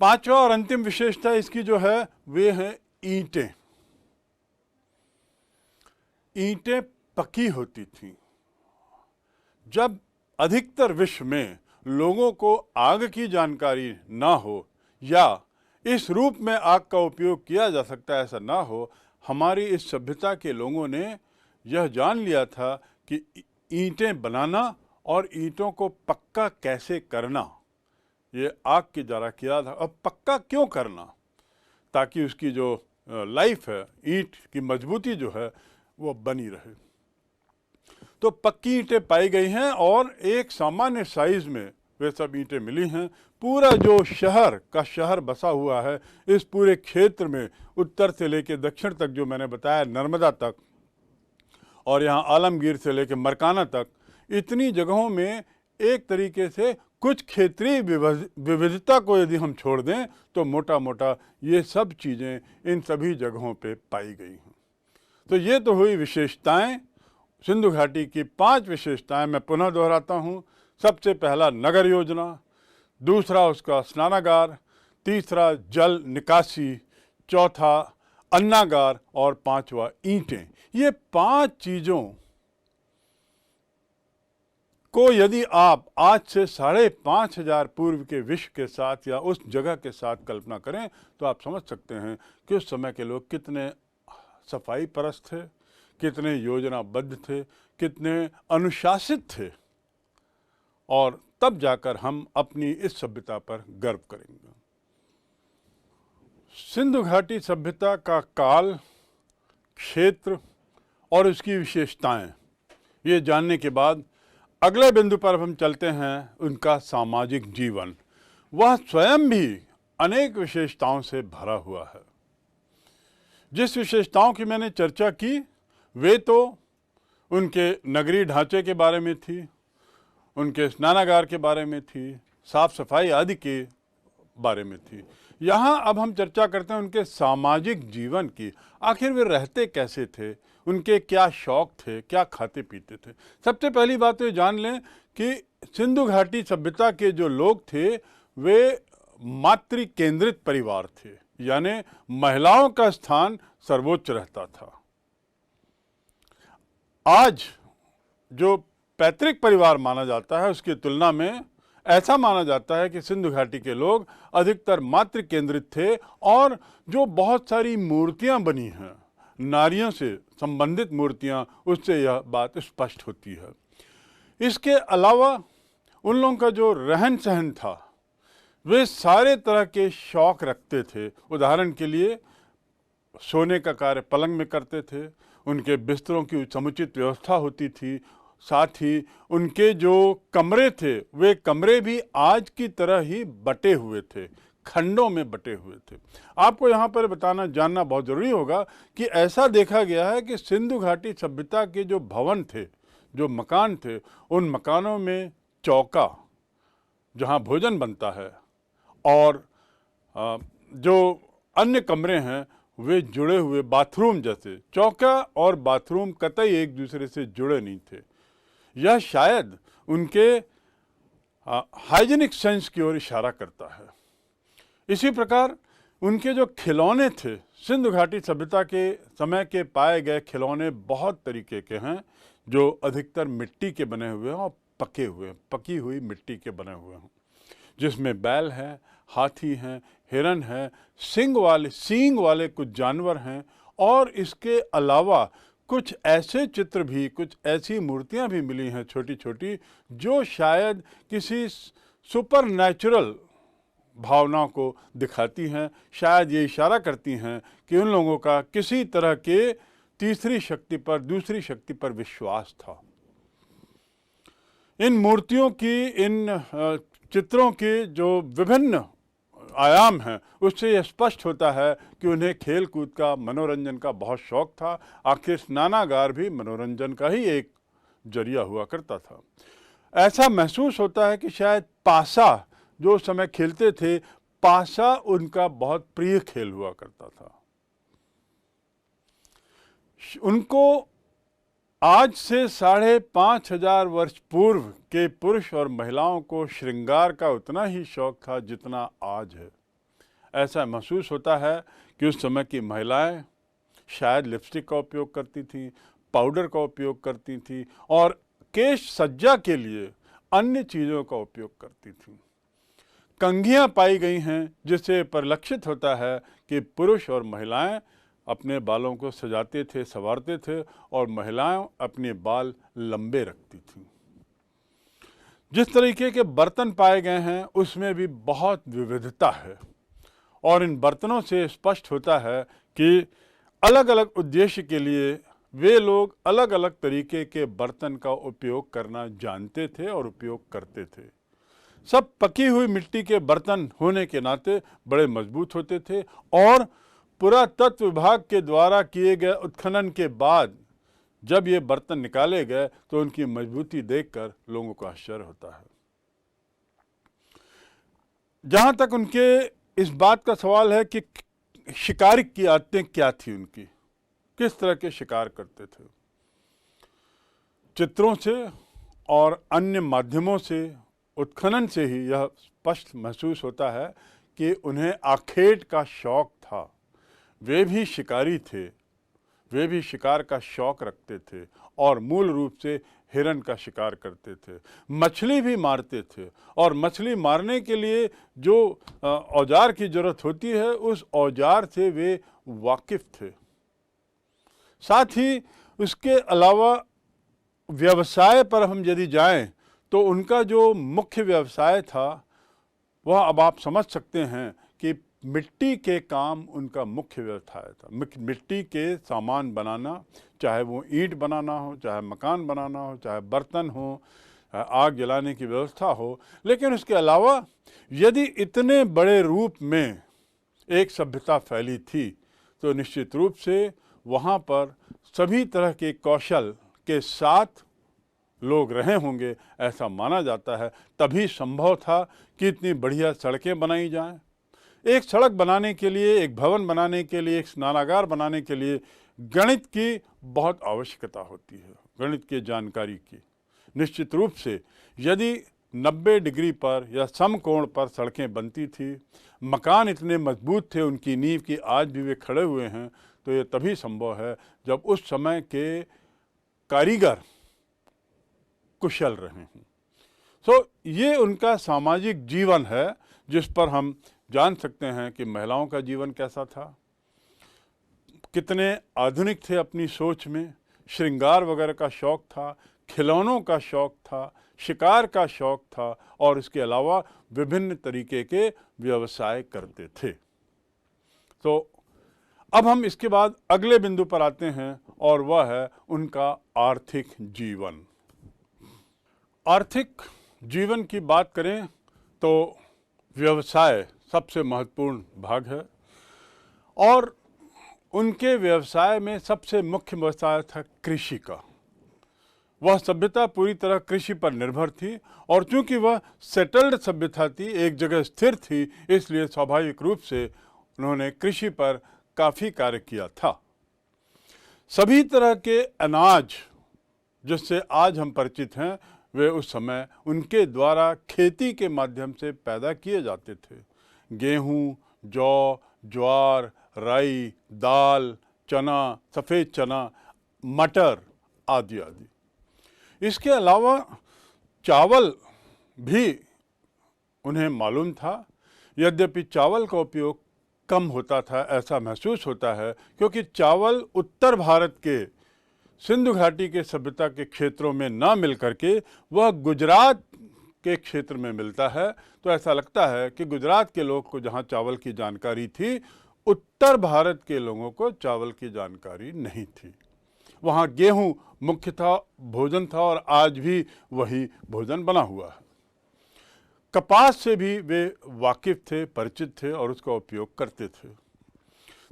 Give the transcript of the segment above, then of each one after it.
पांचवा और अंतिम विशेषता इसकी जो है वे है ईंटें। ईंटें पकी होती थीं। जब अधिकतर विश्व में लोगों को आग की जानकारी ना हो या इस रूप में आग का उपयोग किया जा सकता है ऐसा ना हो, हमारी इस सभ्यता के लोगों ने यह जान लिया था कि ईंटें बनाना और ईंटों को पक्का कैसे करना ये आग के द्वारा किया था। अब पक्का क्यों करना? ताकि उसकी जो लाइफ है, ईंट की मजबूती जो है वो बनी रहे। तो पक्की ईंटें पाई गई हैं और एक सामान्य साइज में वे सब ईंटें मिली हैं। पूरा जो शहर का शहर बसा हुआ है, इस पूरे क्षेत्र में उत्तर से लेकर दक्षिण तक, जो मैंने बताया नर्मदा तक और यहाँ आलमगीर से लेकर मरकाना तक, इतनी जगहों में एक तरीके से कुछ क्षेत्रीय विविधता को यदि हम छोड़ दें तो मोटा मोटा ये सब चीज़ें इन सभी जगहों पे पाई गई हैं। तो ये तो हुई विशेषताएं, सिंधु घाटी की 5 विशेषताएं। मैं पुनः दोहराता हूँ। सबसे पहला नगर योजना, दूसरा उसका स्नानागार, तीसरा जल निकासी, चौथा अन्नागार और पांचवा ईंटें। ये 5 चीज़ों को यदि आप आज से 5,500 पूर्व के विश्व के साथ या उस जगह के साथ कल्पना करें तो आप समझ सकते हैं कि उस समय के लोग कितने सफाई परस्त थे, कितने योजनाबद्ध थे, कितने अनुशासित थे, और तब जाकर हम अपनी इस सभ्यता पर गर्व करेंगे। सिंधु घाटी सभ्यता का काल, क्षेत्र और उसकी विशेषताएं ये जानने के बाद अगले बिंदु पर हम चलते हैं, उनका सामाजिक जीवन। वह स्वयं भी अनेक विशेषताओं से भरा हुआ है। जिस विशेषताओं की मैंने चर्चा की वे तो उनके नगरीय ढांचे के बारे में थी, उनके स्नानागार के बारे में थी, साफ सफाई आदि के बारे में थी। यहाँ अब हम चर्चा करते हैं उनके सामाजिक जीवन की। आखिर वे रहते कैसे थे, उनके क्या शौक थे, क्या खाते पीते थे। सबसे पहली बात तो जान लें कि सिंधु घाटी सभ्यता के जो लोग थे वे मातृ केंद्रित परिवार थे, यानी महिलाओं का स्थान सर्वोच्च रहता था। आज जो पैतृक परिवार माना जाता है उसकी तुलना में ऐसा माना जाता है कि सिंधु घाटी के लोग अधिकतर मातृ केंद्रित थे, और जो बहुत सारी मूर्तियां बनी हैं, नारियों से संबंधित मूर्तियां, उससे यह बात स्पष्ट होती है। इसके अलावा उन लोगों का जो रहन सहन था, वे सारे तरह के शौक रखते थे। उदाहरण के लिए सोने का कार्य पलंग में करते थे, उनके बिस्तरों की समुचित व्यवस्था होती थी, साथ ही उनके जो कमरे थे वे कमरे भी आज की तरह ही बटे हुए थे, खंडों में बटे हुए थे। आपको यहाँ पर बताना जानना बहुत ज़रूरी होगा कि ऐसा देखा गया है कि सिंधु घाटी सभ्यता के जो भवन थे, जो मकान थे, उन मकानों में चौका जहाँ भोजन बनता है और जो अन्य कमरे हैं वे जुड़े हुए, बाथरूम जैसे, चौका और बाथरूम कतई एक दूसरे से जुड़े नहीं थे। यह शायद उनके हाइजीनिक सेंस की ओर इशारा करता है। इसी प्रकार उनके जो खिलौने थे, सिंधु घाटी सभ्यता के समय के पाए गए खिलौने बहुत तरीके के हैं, जो अधिकतर मिट्टी के बने हुए हैं और पके हुए, पकी हुई मिट्टी के बने हुए हैं, जिसमें बैल हैं, हाथी हैं, हिरन हैं, सींग वाले कुछ जानवर हैं, और इसके अलावा कुछ ऐसे चित्र भी, कुछ ऐसी मूर्तियां भी मिली हैं छोटी छोटी, जो शायद किसी सुपर नेचुरल भावनाओं को दिखाती हैं। शायद ये इशारा करती हैं कि उन लोगों का किसी तरह के तीसरी शक्ति पर, दूसरी शक्ति पर विश्वास था। इन मूर्तियों की, इन चित्रों के जो विभिन्न आयाम हैं, उससे यह स्पष्ट होता है कि उन्हें खेल कूद का, मनोरंजन का बहुत शौक था। आखिर स्नानागार भी मनोरंजन का ही एक जरिया हुआ करता था। ऐसा महसूस होता है कि शायद पासा, जो उस समय खेलते थे, पासा उनका बहुत प्रिय खेल हुआ करता था। उनको आज से 5,500 वर्ष पूर्व के पुरुष और महिलाओं को श्रृंगार का उतना ही शौक था जितना आज है। ऐसा महसूस होता है कि उस समय की महिलाएं शायद लिपस्टिक का उपयोग करती थी, पाउडर का उपयोग करती थी और केश सज्जा के लिए अन्य चीज़ों का उपयोग करती थी। कंघियाँ पाई गई हैं जिससे परिलक्षित होता है कि पुरुष और महिलाएं अपने बालों को सजाते थे, संवारते थे और महिलाएं अपने बाल लंबे रखती थीं। जिस तरीके के बर्तन पाए गए हैं उसमें भी बहुत विविधता है और इन बर्तनों से स्पष्ट होता है कि अलग अलग उद्देश्य के लिए वे लोग अलग अलग तरीके के बर्तन का उपयोग करना जानते थे और उपयोग करते थे। सब पकी हुई मिट्टी के बर्तन होने के नाते बड़े मजबूत होते थे और पुरातत्व विभाग के द्वारा किए गए उत्खनन के बाद जब ये बर्तन निकाले गए तो उनकी मजबूती देखकर लोगों को आश्चर्य होता है। जहाँ तक उनके इस बात का सवाल है कि शिकारी की आदतें क्या थी, उनकी किस तरह के शिकार करते थे, चित्रों से और अन्य माध्यमों से उत्खनन से ही यह स्पष्ट महसूस होता है कि उन्हें आखेट का शौक था। वे भी शिकारी थे, वे भी शिकार का शौक रखते थे और मूल रूप से हिरन का शिकार करते थे। मछली भी मारते थे और मछली मारने के लिए जो औजार की ज़रूरत होती है उस औजार से वे वाकिफ़ थे। साथ ही उसके अलावा व्यवसाय पर हम यदि जाएं तो उनका जो मुख्य व्यवसाय था वह अब आप समझ सकते हैं कि मिट्टी के काम उनका मुख्य व्यवसाय था। मिट्टी के सामान बनाना, चाहे वो ईंट बनाना हो, चाहे मकान बनाना हो, चाहे बर्तन हो, आग जलाने की व्यवस्था हो। लेकिन उसके अलावा यदि इतने बड़े रूप में एक सभ्यता फैली थी तो निश्चित रूप से वहाँ पर सभी तरह के कौशल के साथ लोग रहे होंगे, ऐसा माना जाता है। तभी संभव था कि इतनी बढ़िया सड़कें बनाई जाएं। एक सड़क बनाने के लिए, एक भवन बनाने के लिए, एक स्नानागार बनाने के लिए गणित की बहुत आवश्यकता होती है, गणित की जानकारी की। निश्चित रूप से यदि 90 डिग्री पर या समकोण पर सड़कें बनती थी, मकान इतने मजबूत थे उनकी नींव की आज भी वे खड़े हुए हैं, तो ये तभी संभव है जब उस समय के कारीगर कुशल रहे हैं। तो ये उनका सामाजिक जीवन है जिस पर हम जान सकते हैं कि महिलाओं का जीवन कैसा था, कितने आधुनिक थे अपनी सोच में, श्रृंगार वगैरह का शौक था, खिलौनों का शौक था, शिकार का शौक था और इसके अलावा विभिन्न तरीके के व्यवसाय करते थे। तो अब हम इसके बाद अगले बिंदु पर आते हैं और वह है उनका आर्थिक जीवन। आर्थिक जीवन की बात करें तो व्यवसाय सबसे महत्वपूर्ण भाग है और उनके व्यवसाय में सबसे मुख्य व्यवसाय था कृषि का। वह सभ्यता पूरी तरह कृषि पर निर्भर थी और चूंकि वह सेटल्ड सभ्यता थी, एक जगह स्थिर थी, इसलिए स्वाभाविक रूप से उन्होंने कृषि पर काफ़ी कार्य किया था। सभी तरह के अनाज जिससे आज हम परिचित हैं वे उस समय उनके द्वारा खेती के माध्यम से पैदा किए जाते थे। गेहूँ, जौ, ज्वार, राई, दाल, चना, सफ़ेद चना, मटर आदि आदि। इसके अलावा चावल भी उन्हें मालूम था, यद्यपि चावल का उपयोग कम होता था ऐसा महसूस होता है क्योंकि चावल उत्तर भारत के सिंधु घाटी के सभ्यता के क्षेत्रों में ना मिल करके वह गुजरात के क्षेत्र में मिलता है। तो ऐसा लगता है कि गुजरात के लोग को जहाँ चावल की जानकारी थी, उत्तर भारत के लोगों को चावल की जानकारी नहीं थी। वहाँ गेहूँ मुख्यतः भोजन था और आज भी वही भोजन बना हुआ है। कपास से भी वे वाकिफ़ थे, परिचित थे और उसका उपयोग करते थे।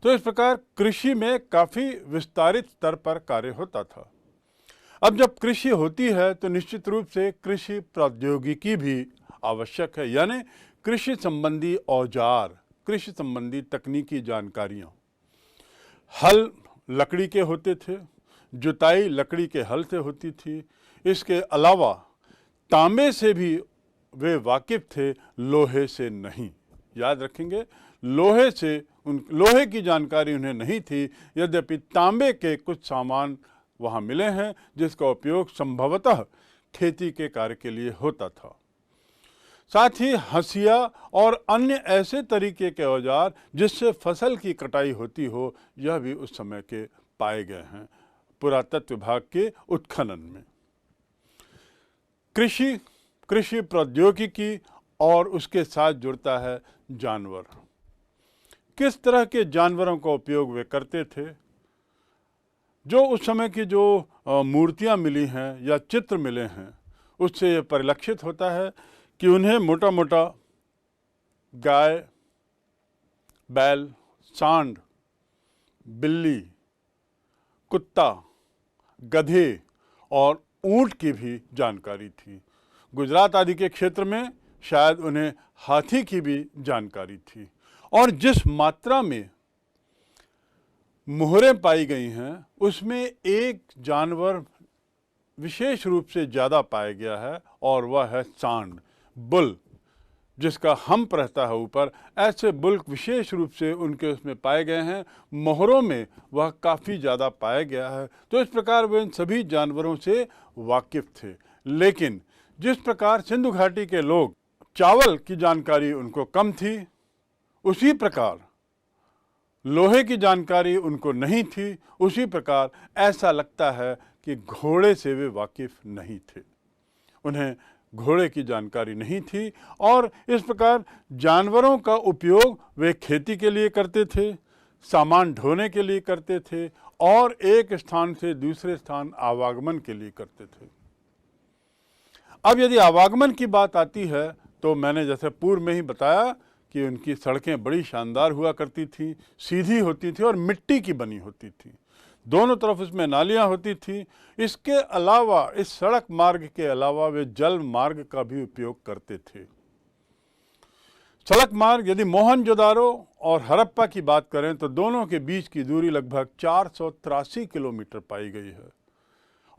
तो इस प्रकार कृषि में काफ़ी विस्तारित स्तर पर कार्य होता था। अब जब कृषि होती है तो निश्चित रूप से कृषि प्रौद्योगिकी भी आवश्यक है, यानी कृषि संबंधी औजार, कृषि संबंधी तकनीकी जानकारियाँ। हल लकड़ी के होते थे, जुताई लकड़ी के हल से होती थी। इसके अलावा तांबे से भी वे वाकिफ़ थे, लोहे से नहीं। याद रखेंगे, लोहे की जानकारी उन्हें नहीं थी, यद्यपि तांबे के कुछ सामान वहाँ मिले हैं जिसका उपयोग संभवतः खेती के कार्य के लिए होता था। साथ ही हंसिया और अन्य ऐसे तरीके के औजार जिससे फसल की कटाई होती हो, यह भी उस समय के पाए गए हैं पुरातत्व विभाग के उत्खनन में। कृषि प्रौद्योगिकी और उसके साथ जुड़ता है जानवर। किस तरह के जानवरों का उपयोग वे करते थे? जो उस समय की जो मूर्तियां मिली हैं या चित्र मिले हैं, उससे ये परिलक्षित होता है कि उन्हें मोटा मोटा गाय, बैल, सांड, बिल्ली, कुत्ता, गधे और ऊंट की भी जानकारी थी। गुजरात आदि के क्षेत्र में शायद उन्हें हाथी की भी जानकारी थी। और जिस मात्रा में मोहरें पाई गई हैं, उसमें एक जानवर विशेष रूप से ज़्यादा पाया गया है और वह है सांड, बुल, जिसका हम्प रहता है ऊपर। ऐसे बुल विशेष रूप से उनके उसमें पाए गए हैं। मोहरों में वह काफ़ी ज़्यादा पाया गया है। तो इस प्रकार वे इन सभी जानवरों से वाकिफ थे। लेकिन जिस प्रकार सिंधु घाटी के लोग चावल की जानकारी उनको कम थी, उसी प्रकार लोहे की जानकारी उनको नहीं थी। उसी प्रकार ऐसा लगता है कि घोड़े से वे वाकिफ नहीं थे, उन्हें घोड़े की जानकारी नहीं थी। और इस प्रकार जानवरों का उपयोग वे खेती के लिए करते थे, सामान ढोने के लिए करते थे और एक स्थान से दूसरे स्थान आवागमन के लिए करते थे। अब यदि आवागमन की बात आती है तो मैंने जैसे पूर्व में ही बताया कि उनकी सड़कें बड़ी शानदार हुआ करती थी, सीधी होती थी और मिट्टी की बनी होती थी। दोनों तरफ उसमें नालियां होती थी। इसके अलावा, इस सड़क मार्ग के अलावा वे जल मार्ग का भी उपयोग करते थे। सड़क मार्ग, यदि मोहनजोदारो और हड़प्पा की बात करें तो दोनों के बीच की दूरी लगभग 483 किलोमीटर पाई गई है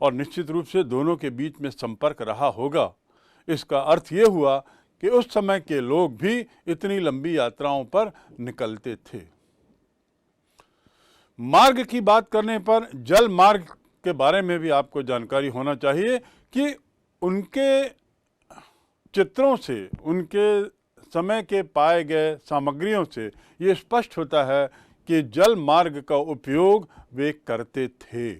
और निश्चित रूप से दोनों के बीच में संपर्क रहा होगा। इसका अर्थ ये हुआ कि उस समय के लोग भी इतनी लंबी यात्राओं पर निकलते थे। मार्ग की बात करने पर जल मार्ग के बारे में भी आपको जानकारी होना चाहिए कि उनके चित्रों से, उनके समय के पाए गए सामग्रियों से ये स्पष्ट होता है कि जल मार्ग का उपयोग वे करते थे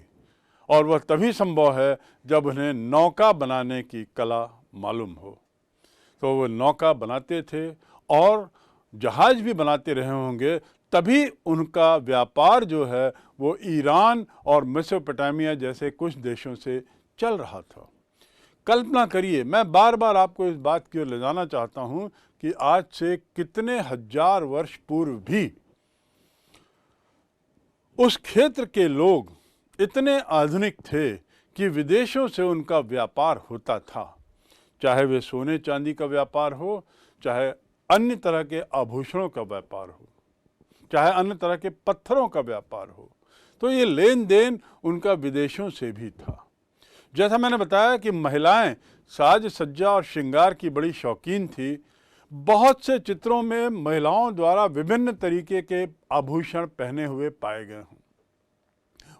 और वह तभी संभव है जब उन्हें नौका बनाने की कला मालूम हो। तो वो नौका बनाते थे और जहाज भी बनाते रहे होंगे, तभी उनका व्यापार जो है वो ईरान और मेसोपोटामिया जैसे कुछ देशों से चल रहा था। कल्पना करिए, मैं बार बार आपको इस बात की ओर ले जाना चाहता हूँ कि आज से कितने हजार वर्ष पूर्व भी उस क्षेत्र के लोग इतने आधुनिक थे कि विदेशों से उनका व्यापार होता था, चाहे वे सोने चांदी का व्यापार हो, चाहे अन्य तरह के आभूषणों का व्यापार हो, चाहे अन्य तरह के पत्थरों का व्यापार हो। तो ये लेन देन उनका विदेशों से भी था। जैसा मैंने बताया कि महिलाएं साज सज्जा और श्रृंगार की बड़ी शौकीन थी। बहुत से चित्रों में महिलाओं द्वारा विभिन्न तरीके के आभूषण पहने हुए पाए गए हैं।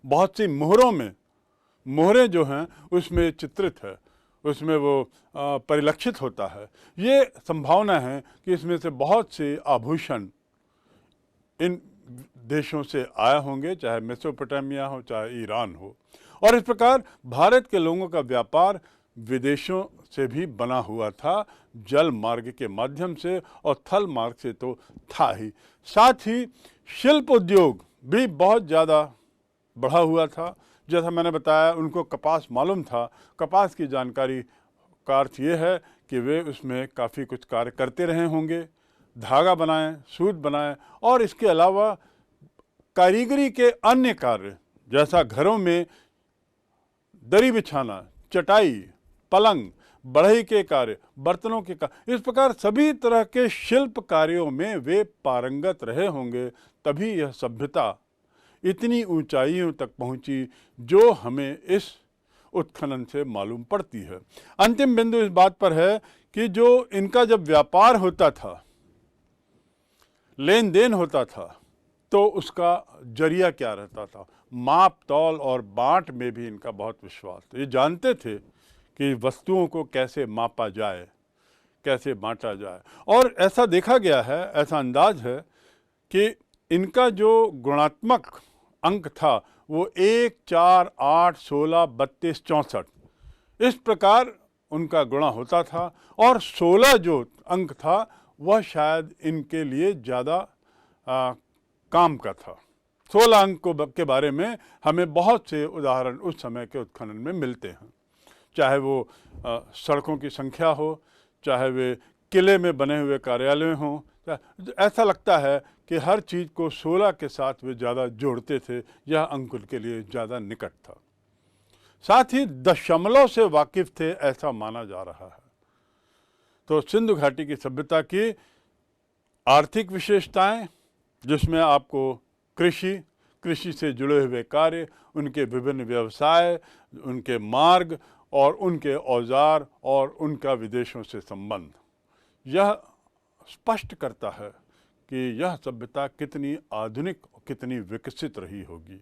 बहुत सी मोहरों में, मोहरें जो हैं उसमें चित्रित है, उसमें वो परिलक्षित होता है। ये संभावना है कि इसमें से बहुत से आभूषण इन देशों से आए होंगे, चाहे मेसोपोटामिया हो, चाहे ईरान हो। और इस प्रकार भारत के लोगों का व्यापार विदेशों से भी बना हुआ था, जल मार्ग के माध्यम से, और थल मार्ग से तो था ही। साथ ही शिल्प उद्योग भी बहुत ज़्यादा बढ़ा हुआ था। जैसा मैंने बताया, उनको कपास मालूम था। कपास की जानकारी का अर्थ ये है कि वे उसमें काफ़ी कुछ कार्य करते रहे होंगे, धागा बनाएं, सूत बनाएं, और इसके अलावा कारीगरी के अन्य कार्य, जैसा घरों में दरी बिछाना, चटाई, पलंग, बढ़ई के कार्य, बर्तनों के कार्य, इस प्रकार सभी तरह के शिल्प कार्यों में वे पारंगत रहे होंगे। तभी यह सभ्यता इतनी ऊंचाइयों तक पहुंची जो हमें इस उत्खनन से मालूम पड़ती है। अंतिम बिंदु इस बात पर है कि जो इनका जब व्यापार होता था, लेन देन होता था तो उसका जरिया क्या रहता था, माप तौल और बांट में भी इनका बहुत विश्वास था। ये जानते थे कि वस्तुओं को कैसे मापा जाए, कैसे बांटा जाए। और ऐसा देखा गया है, ऐसा अंदाज है कि इनका जो गुणात्मक अंक था वो 1, 4, 8, 16, 32, 64 इस प्रकार उनका गुणा होता था। और 16 जो अंक था वह शायद इनके लिए ज़्यादा काम का था। 16 अंक के बारे में हमें बहुत से उदाहरण उस समय के उत्खनन में मिलते हैं, चाहे वो सड़कों की संख्या हो, चाहे वे किले में बने हुए कार्यालय हों। ऐसा लगता है कि हर चीज़ को 16 के साथ वे ज़्यादा जोड़ते थे, यह अंक उनके लिए ज़्यादा निकट था। साथ ही दशमलव से वाकिफ थे, ऐसा माना जा रहा है। तो सिंधु घाटी की सभ्यता की आर्थिक विशेषताएं, जिसमें आपको कृषि से जुड़े हुए कार्य, उनके विभिन्न व्यवसाय, उनके मार्ग और उनके औजार और उनका विदेशों से संबंध, यह स्पष्ट करता है कि यह सभ्यता कितनी आधुनिक और कितनी विकसित रही होगी।